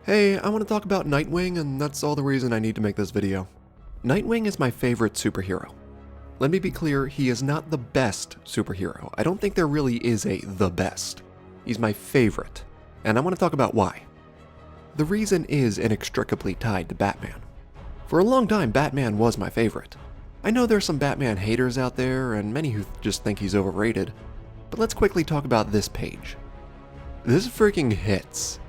Hey, I want to talk about Nightwing, and that's all the reason I need to make this video. Nightwing is my favorite superhero. Let me be clear, he is not the best superhero. I don't think there really is a the best. He's my favorite, and I want to talk about why. The reason is inextricably tied to Batman. For a long time, Batman was my favorite. I know there's some Batman haters out there, and many who just think he's overrated, but let's quickly talk about this page. This freaking hits.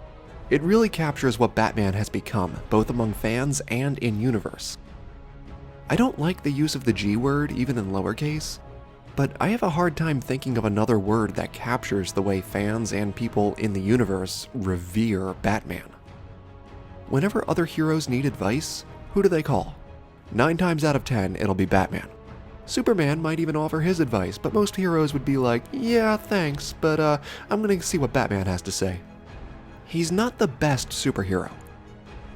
It really captures what Batman has become, both among fans and in-universe. I don't like the use of the G word, even in lowercase, but I have a hard time thinking of another word that captures the way fans and people in the universe revere Batman. Whenever other heroes need advice, who do they call? 9 times out of 10, it'll be Batman. Superman might even offer his advice, but most heroes would be like, yeah, thanks, but I'm gonna see what Batman has to say. He's not the best superhero,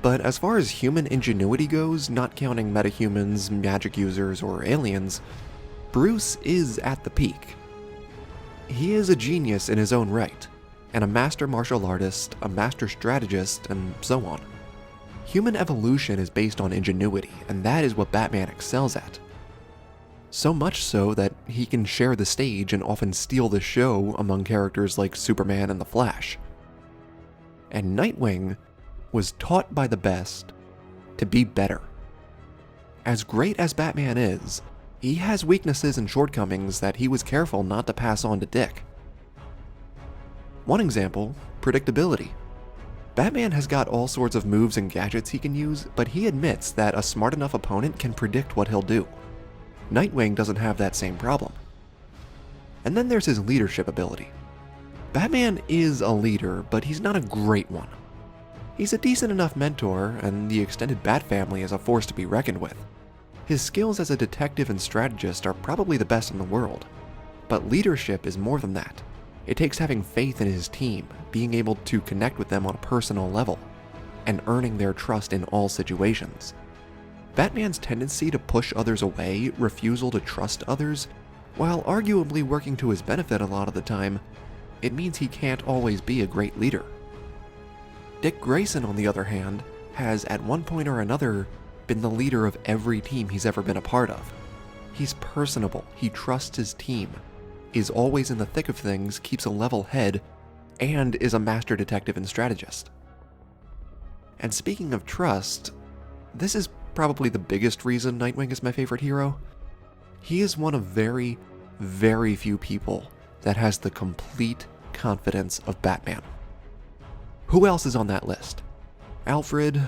but as far as human ingenuity goes, not counting metahumans, magic users, or aliens, Bruce is at the peak. He is a genius in his own right, and a master martial artist, a master strategist, and so on. Human evolution is based on ingenuity, and that is what Batman excels at. So much so that he can share the stage and often steal the show among characters like Superman and the Flash. And Nightwing was taught by the best to be better. As great as Batman is, he has weaknesses and shortcomings that he was careful not to pass on to Dick. One example, predictability. Batman has got all sorts of moves and gadgets he can use, but he admits that a smart enough opponent can predict what he'll do. Nightwing doesn't have that same problem. And then there's his leadership ability. Batman is a leader, but he's not a great one. He's a decent enough mentor, and the extended Bat family is a force to be reckoned with. His skills as a detective and strategist are probably the best in the world. But leadership is more than that. It takes having faith in his team, being able to connect with them on a personal level, and earning their trust in all situations. Batman's tendency to push others away, refusal to trust others, while arguably working to his benefit a lot of the time, it means he can't always be a great leader. Dick Grayson, on the other hand, has at one point or another been the leader of every team he's ever been a part of. He's personable, he trusts his team, is always in the thick of things, keeps a level head, and is a master detective and strategist. And speaking of trust, this is probably the biggest reason Nightwing is my favorite hero. He is one of very, very few people that has the complete confidence of Batman. Who else is on that list? Alfred,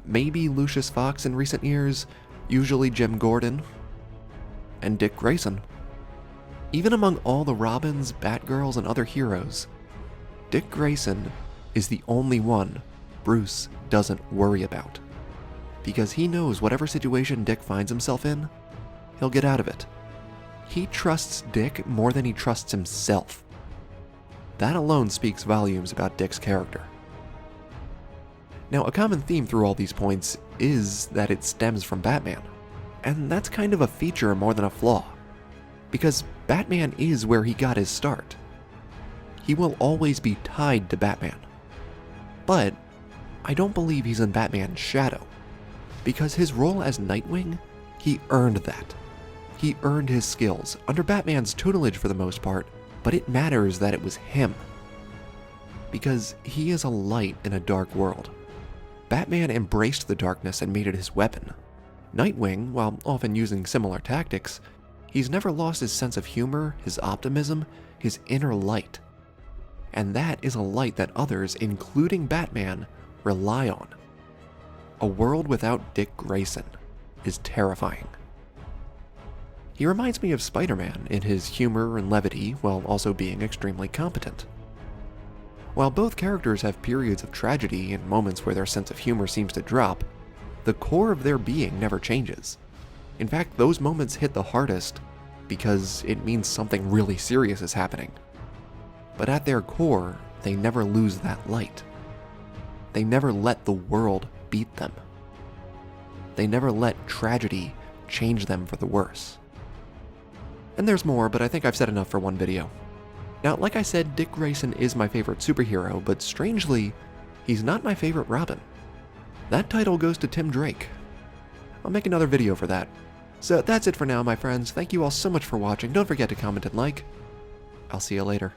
maybe Lucius Fox in recent years, usually Jim Gordon, and Dick Grayson. Even among all the Robins, Batgirls, and other heroes, Dick Grayson is the only one Bruce doesn't worry about. Because he knows whatever situation Dick finds himself in, he'll get out of it. He trusts Dick more than he trusts himself. That alone speaks volumes about Dick's character. Now, a common theme through all these points is that it stems from Batman. And that's kind of a feature more than a flaw. Because Batman is where he got his start. He will always be tied to Batman. But I don't believe he's in Batman's shadow. Because his role as Nightwing, he earned that. He earned his skills, under Batman's tutelage for the most part, but it matters that it was him. Because he is a light in a dark world. Batman embraced the darkness and made it his weapon. Nightwing, while often using similar tactics, he's never lost his sense of humor, his optimism, his inner light. And that is a light that others, including Batman, rely on. A world without Dick Grayson is terrifying. He reminds me of Spider-Man in his humor and levity while also being extremely competent. While both characters have periods of tragedy and moments where their sense of humor seems to drop, the core of their being never changes. In fact, those moments hit the hardest because it means something really serious is happening. But at their core, they never lose that light. They never let the world beat them. They never let tragedy change them for the worse. And there's more, but I think I've said enough for one video. Now, like I said, Dick Grayson is my favorite superhero, but strangely, he's not my favorite Robin. That title goes to Tim Drake. I'll make another video for that. So that's it for now, my friends. Thank you all so much for watching. Don't forget to comment and like. I'll see you later.